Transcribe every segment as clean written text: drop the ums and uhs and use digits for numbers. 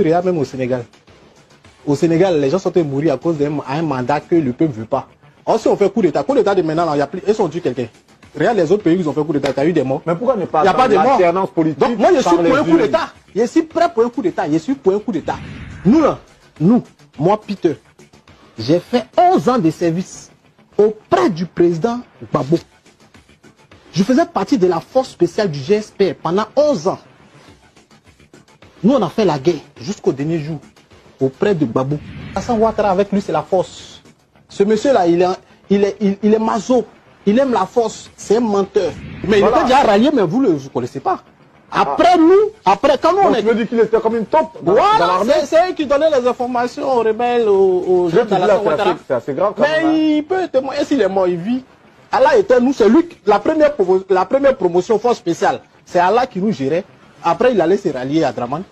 regarde même au Sénégal. Au Sénégal, les gens sont mourir à cause d'un mandat que le peuple ne veut pas. Or, si on fait coup d'État de maintenant, ils ont tué quelqu'un. Regarde les autres pays qui ont fait coup d'État, il y a eu des morts. Mais pourquoi ne pas il y a pas de morts politique? Donc moi, je suis pour un coup d'État. Je suis prêt pour un coup d'État. Je suis pour un coup d'État. Nous, là, moi, Peter, j'ai fait 11 ans de service auprès du président Gbagbo. Je faisais partie de la force spéciale du GSP pendant 11 ans. Nous, on a fait la guerre jusqu'au dernier jour auprès de Gbagbo. Hassan Ouattara, avec lui, c'est la force. Ce monsieur-là, il est maso. Il aime la force. C'est un menteur. Mais voilà. Il était déjà rallié, mais vous ne le connaissez pas. Après quand nous on est... Tu veux dire qu'il était comme une taupe dans l'armée? C'est eux qui donnaient les informations aux rebelles, aux gens de la Ouattara. C'est assez grave quand même. Mais il peut témoigner s'il est mort, il vit. Allah était nous, c'est lui, la première promotion force spéciale. C'est Allah qui nous gérait. Après, il allait se rallier à Draman.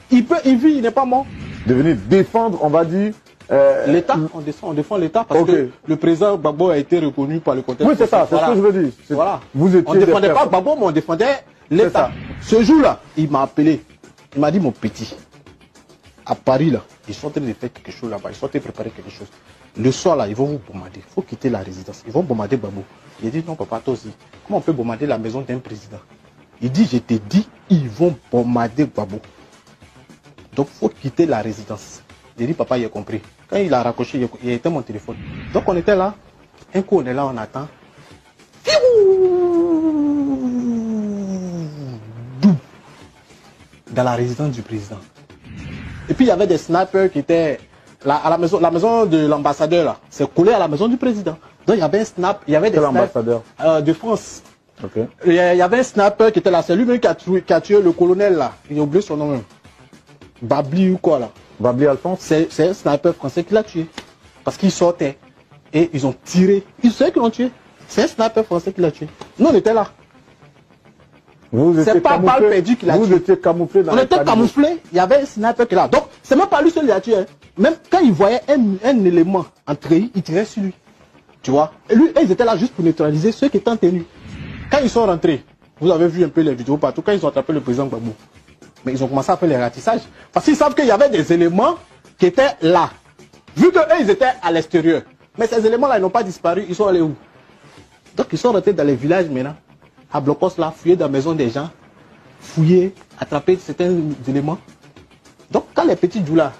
Il vit, il n'est pas mort. De venir défendre, on va dire... L'État, on défend l'État parce que le président Gbagbo a été reconnu par le contexte. Oui, c'est ça, c'est ce que je veux dire. Voilà. Vous étiez on ne défendait pas Gbagbo, mais on défendait l'État. Ce jour-là, il m'a appelé. Il m'a dit, mon petit, à Paris, là, ils sont en train de faire quelque chose là-bas. Ils sont en train de préparer quelque chose. Le soir, là, ils vont vous bombarder. Il faut quitter la résidence. Ils vont bombarder Gbagbo. Il a dit, non, papa, toi aussi. Comment on peut bombarder la maison d'un président? Il dit, je t'ai dit, ils vont bombarder Gbagbo. Donc, il faut quitter la résidence. J'ai dit, papa, il a compris. Quand il a raccroché, il a éteint mon téléphone. Donc, on était là. Un coup, on est là, on attend. Dans la résidence du président. Et puis, il y avait des snipers qui étaient là, à la maison de l'ambassadeur, là. C'est collé à la maison du président. Donc, il y avait un snap, il y avait des l'ambassadeur de France. Okay. Il y avait un sniper qui était là. C'est lui-même qui a tué le colonel, là. Il a oublié son nom même. Babli ou quoi, là. Babli Alphonse. C'est un sniper français qui l'a tué. Parce qu'il sortait. Et ils ont tiré. Ils savent qu'ils l'ont tué. C'est un sniper français qui l'a tué. Nous, on était là. C'est pas balle perdue qu'il a tué. Vous étiez camouflé dans On était camouflés. Il y avait un sniper qui est là. Donc, c'est même pas lui seul qui l'a tué. Hein. Même quand il voyait un élément entrer, il tirait sur lui. Tu vois. Et lui, ils étaient là juste pour neutraliser ceux qui étaient en tenue. Quand ils sont rentrés, vous avez vu un peu les vidéos partout, quand ils ont attrapé le président Gbagbo. Mais ils ont commencé à faire les ratissages. Parce qu'ils savent qu'il y avait des éléments qui étaient là. Vu qu'eux, ils étaient à l'extérieur. Mais ces éléments-là, ils n'ont pas disparu. Ils sont allés où? Donc, ils sont rentrés dans les villages maintenant. À Blocos, là, fouiller dans la maison des gens. Fouiller, attraper certains éléments. Donc, quand les petits djoulas,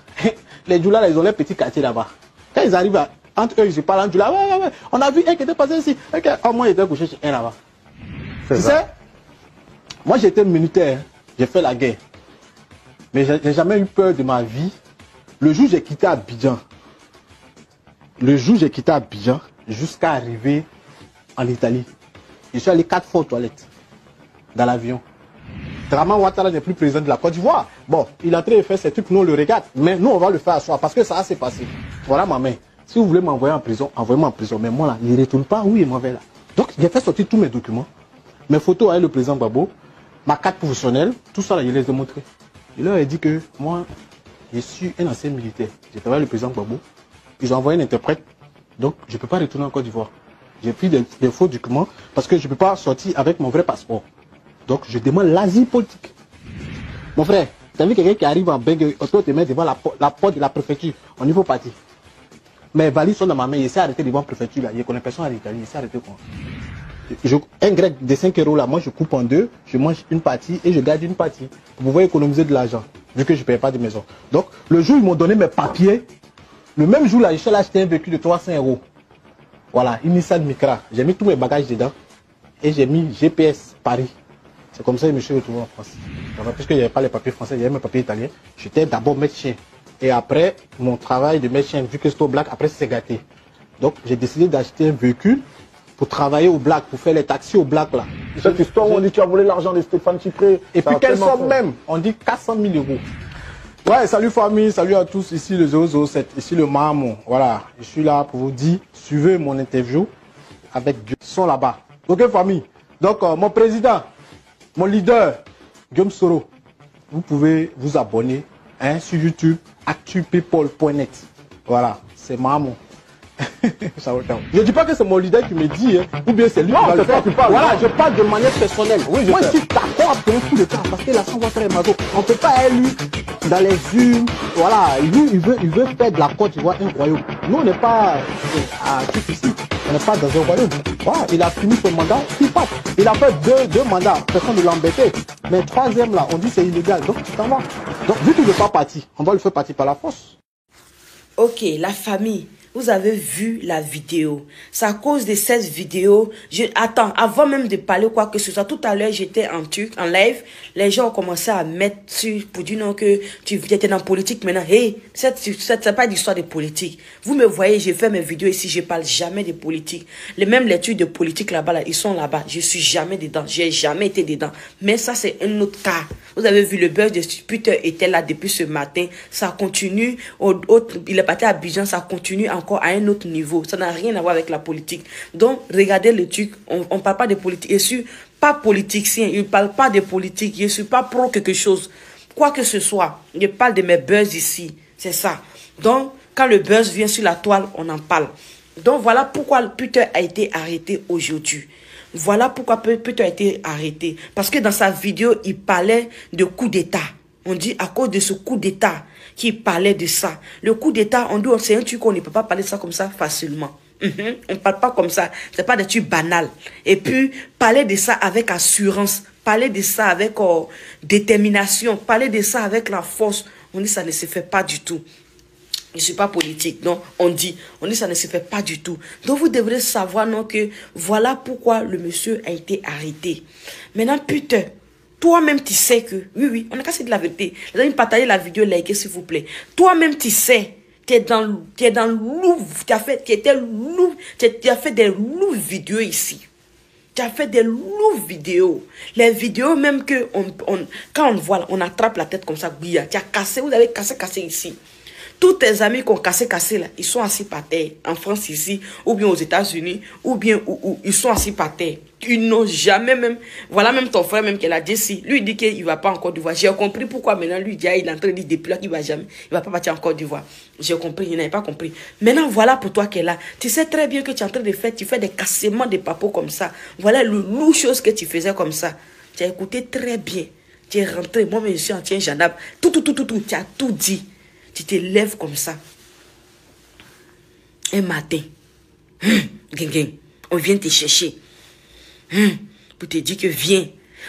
les djoulas, là, ils ont les petits quartiers là-bas. Quand ils arrivent entre eux, ils se parlent en djoula. Ouais. On a vu un qui était passé ici. Au moins, il était couché chez un là-bas. Tu sais, moi, j'étais militaire. J'ai fait la guerre. Mais j'ai jamais eu peur de ma vie. Le jour où j'ai quitté Abidjan, jusqu'à arriver en Italie, je suis allé 4 fois aux toilettes dans l'avion. Draman Ouattara n'est plus président de la Côte d'Ivoire. Bon, il est en train de faire ces trucs, nous on le regarde. Mais nous on va le faire à soi parce que ça s'est passé. Voilà ma main. Si vous voulez m'envoyer en prison, envoyez-moi en prison. Mais moi là, il ne retourne pas où il m'envoie là. Donc j'ai fait sortir tous mes documents. Mes photos avec le président Gbagbo, ma carte professionnelle, tout ça là, je les ai montrés. Je leur ai dit que moi, je suis un ancien militaire. J'ai travaillé avec le président Gbagbo. Ils ont envoyé un interprète. Donc je ne peux pas retourner en Côte d'Ivoire. J'ai pris des faux documents parce que je ne peux pas sortir avec mon vrai passeport. Donc je demande l'asile politique. Mon frère, tu as vu quelqu'un qui arrive en Bengue, on te met devant la porte de la préfecture. On y va partir. Mes valises sont dans ma main, il s'est arrêté devant la préfecture là. Il connaît personne en Italie, il s'est arrêté quoi. Un grec de 5 € là, moi je coupe en deux, je mange une partie et je garde une partie. Vous pouvez économiser de l'argent, vu que je ne paye pas de maison. Donc, le jour où ils m'ont donné mes papiers, le même jour là, je suis allé acheter un véhicule de 300 €. Voilà, une Nissan Micra. J'ai mis tous mes bagages dedans et j'ai mis GPS Paris. C'est comme ça que je me suis retrouvé en France. Puisque il n'y avait pas les papiers français, il y avait mes papiers italiens. J'étais d'abord médecin. Et après, mon travail de médecin, vu que c'était au black, après c'est gâté. Donc, j'ai décidé d'acheter un véhicule pour travailler au black, pour faire les taxis au black là. Cette histoire où on dit que tu as volé l'argent de Stéphane Chipré. Et puis quelle somme même? On dit 400 000 €. Ouais, salut famille, salut à tous, ici le 007, ici le Mamon. Voilà, je suis là pour vous dire, suivez mon interview avec Dieu. Ils sont là-bas. Ok famille. Donc mon président, mon leader, Guillaume Soro, vous pouvez vous abonner sur YouTube, actupeople.net. Voilà, c'est Mamon. Je ne dis pas que c'est mon leader qui me dit, hein, ou bien c'est lui qui va le faire. Voilà, je parle de manière personnelle. Oui, moi, je suis d'accord avec un coup de temps, parce que la Ouattara est maso. On ne peut pas élu dans les urnes. Voilà, lui, il veut faire de la Côte d'Ivoire un royaume. Nous, on n'est pas à tout ici. On n'est pas dans un royaume. Voilà, il a fini son mandat, il passe. Il a fait deux mandats, personne ne l'embêtait. Mais troisième là, on dit c'est illégal, donc tu t'en vas. Donc vu qu'il ne veut pas partir, on va le faire partir par la force. Ok, la famille, vous avez vu la vidéo. C'est à cause de cette vidéo. Attends, avant même de parler quoi que ce soit, tout à l'heure, j'étais en live. Les gens ont commencé à mettre sur pour dire non que tu étais dans la politique maintenant. Hey, c'est pas d'histoire de politique. Vous me voyez, j'ai fait mes vidéos ici, je parle jamais de politique. Même les trucs de politique là-bas, là, ils sont là-bas. Je suis jamais dedans. J'ai jamais été dedans. Mais ça, c'est un autre cas. Vous avez vu, le buzz de Twitter était là depuis ce matin. Ça continue. Il est parti à Abidjan, ça continue encore à un autre niveau. Ça n'a rien à voir avec la politique. Donc, regardez le truc. On ne parle pas de politique. Je suis pas politicien. Il ne parle pas de politique. Je ne suis pas pro quelque chose. Quoi que ce soit. Je parle de mes buzz ici. C'est ça. Donc, quand le buzz vient sur la toile, on en parle. Donc, voilà pourquoi Twitter a été arrêté aujourd'hui. Voilà pourquoi Twitter a été arrêté. Parce que dans sa vidéo, il parlait de coup d'État. On dit à cause de ce coup d'État qu'il parlait de ça. Le coup d'État, on dit c'est un truc qu'on ne peut pas parler de ça comme ça facilement. On ne parle pas comme ça. Ce n'est pas des trucs banals. Et puis, parler de ça avec assurance. Parler de ça avec détermination. Parler de ça avec la force. On dit ça ne se fait pas du tout. Je ne suis pas politique, donc on dit ça ne se fait pas du tout. Donc vous devrez savoir non, que voilà pourquoi le monsieur a été arrêté. Maintenant, putain, toi-même tu sais que, oui, on a cassé de la vérité. Les amis, partagez la vidéo, likez s'il vous plaît. Toi-même tu sais, tu es dans le loup, tu as fait des loups vidéos ici. Tu as fait des loups vidéos. Les vidéos même que, quand on voit, on attrape la tête comme ça, tu as cassé, vous avez cassé ici. Tous tes amis qui ont cassé là, ils sont assis par terre, en France ici, ou bien aux États-Unis, ou bien où ils sont assis par terre. Ils n'ont jamais même, voilà même ton frère même qui l'a dit ici, lui il dit qu'il ne va pas en Côte d'Ivoire. J'ai compris pourquoi maintenant lui il est en train de dire depuis là qu'il ne va pas partir en Côte d'Ivoire. J'ai compris, il n'avait pas compris. Maintenant voilà pour toi qui est là. Tu sais très bien que tu es en train de faire, tu fais des cassements de papos comme ça. Voilà le lourd chose que tu faisais comme ça. Tu as écouté très bien. Tu es rentré, moi-même je suis en tien Janab. Tout, tu as tout dit. Tu te lèves comme ça. Un matin. On vient te chercher. Pour te dire que viens.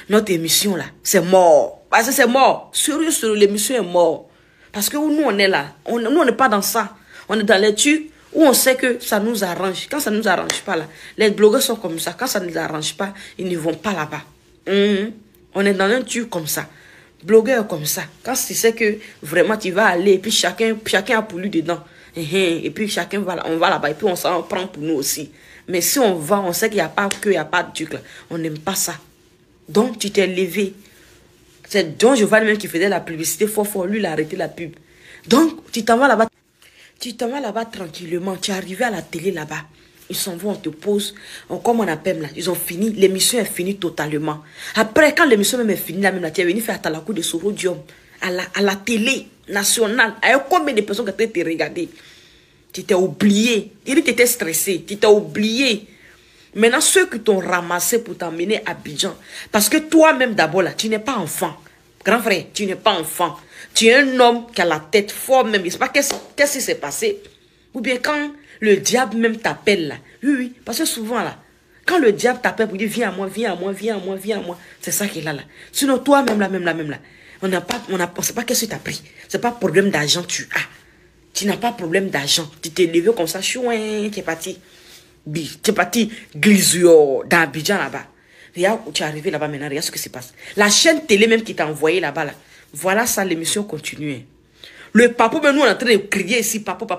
Notre émission là, c'est mort. Parce que c'est mort. Sérieux, l'émission est mort. Parce que nous on est là. Nous on n'est pas dans ça. On est dans les trucs où on sait que ça nous arrange. Quand ça ne nous arrange pas là. Les blogueurs sont comme ça. Quand ça ne nous arrange pas, ils ne vont pas là-bas. On est dans un truc comme ça. Blogueur comme ça, quand tu sais que vraiment tu vas aller, et puis chacun a pour lui dedans, et puis on va là-bas, et puis on s'en prend pour nous aussi. Mais si on va, on sait qu'il n'y a pas que, il n'y a pas de truc là. On n'aime pas ça. Donc tu t'es levé. C'est Don Giovanni même qui faisait la publicité, fort, lui il a arrêté la pub. Donc tu t'en vas là-bas. Tu t'en vas là-bas tranquillement, tu es arrivé à la télé là-bas. Ils s'en vont, on te pose, comme on appelle là, ils ont fini, l'émission est finie totalement. Après, quand l'émission même est finie, là, même là, tu es venu faire à la cour de Sorodium, à la télé nationale. Il y a combien de personnes qui t'ont regardé? Tu t'es oublié. Il dit que tu étais stressé, tu t'es oublié. Maintenant, ceux qui t'ont ramassé pour t'emmener à Abidjan, parce que toi-même d'abord là, tu n'es pas enfant. Grand frère, tu n'es pas enfant. Tu es un homme qui a la tête forte même. Je ne sais pas qu'est-ce qui s'est passé. Ou bien quand le diable même t'appelle là. Oui, parce que souvent là, quand le diable t'appelle pour dire viens à moi, c'est ça qu'il a là. Sinon toi-même là, on ne sait pas qu'est-ce que tu as pris. C'est pas problème d'argent tu as. Tu n'as pas problème d'argent. Tu t'es levé comme ça, chouin, tu es parti. Tu es parti glisio dans Abidjan là-bas. Regarde où tu es arrivé là-bas maintenant, regarde ce qui se passe. La chaîne télé même qui t'a envoyé là-bas là. Voilà ça, l'émission continue. Le papo, nous on est en train de crier ici, papo. On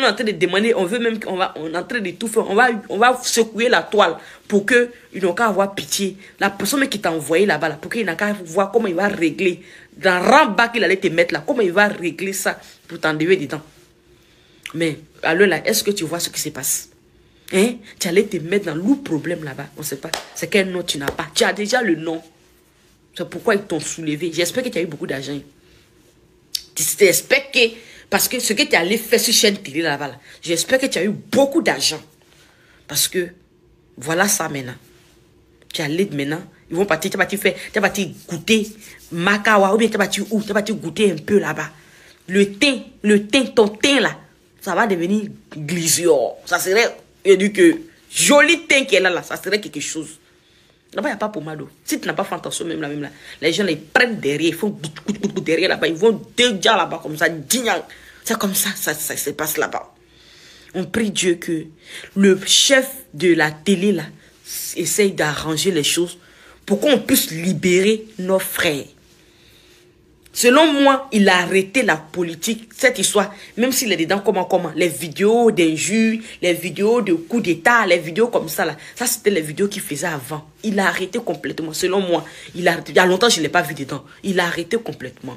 est en train de demander, on est en train de tout faire. On va secouer la toile pour que ils n'ont qu'à avoir pitié. La personne qui t'a envoyé là-bas, là, pour qu'il n'a qu'à voir comment il va régler. Dans le rang bas qu'il allait te mettre là, comment il va régler ça pour t'enlever dedans. Mais, alors là, est-ce que tu vois ce qui se passe? Hein? Tu allais te mettre dans le problème là-bas. On ne sait pas. C'est quel nom tu n'as pas. Tu as déjà le nom. C'est pourquoi ils t'ont soulevé. J'espère que tu as eu beaucoup d'argent. Tu t'espères que Parce que ce que tu es allé faire sur chaîne télé là-bas, là, j'espère que tu as eu beaucoup d'argent. Parce que, voilà ça maintenant. Tu as l'aide maintenant. Ils vont partir, tu vas partir goûter Makawa, ou bien tu vas partir goûter un peu là-bas. Le teint, ton teint là, ça va devenir glissure. Ça serait, il dit que, joli teint qui est là, ça serait quelque chose. Là-bas, il n'y a pas pommade. Si tu n'as pas fait attention même là, les gens les prennent derrière, ils font goût derrière là-bas, ils vont déjà là-bas comme ça, c'est comme ça, ça se passe là-bas. On prie Dieu que le chef de la télé là essaye d'arranger les choses pour qu'on puisse libérer nos frères. Selon moi, il a arrêté la politique, cette histoire, même s'il est dedans, comment, les vidéos d'injures, les vidéos de coups d'état, les vidéos comme ça, là, ça c'était les vidéos qu'il faisait avant. Il a arrêté complètement, selon moi. Il y a longtemps, je ne l'ai pas vu dedans. Il a arrêté complètement.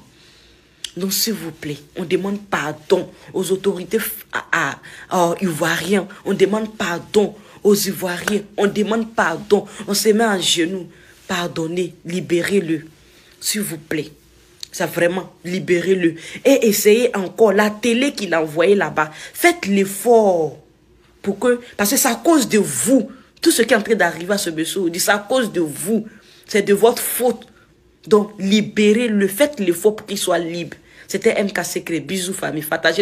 Donc, s'il vous plaît, on demande pardon aux autorités ivoiriennes. On demande pardon aux Ivoiriens. On demande pardon. On se met à genoux. Pardonnez, libérez-le. S'il vous plaît. Ça vraiment, libérez-le. Et essayez encore, la télé qu'il a envoyée là-bas, faites l'effort. Parce que c'est à cause de vous. Tout ce qui est en train d'arriver à ce monsieur, c'est à cause de vous. C'est de votre faute. Donc, libérez-le. Faites l'effort pour qu'il soit libre. C'était MK Secret. Bisous, famille. Partagez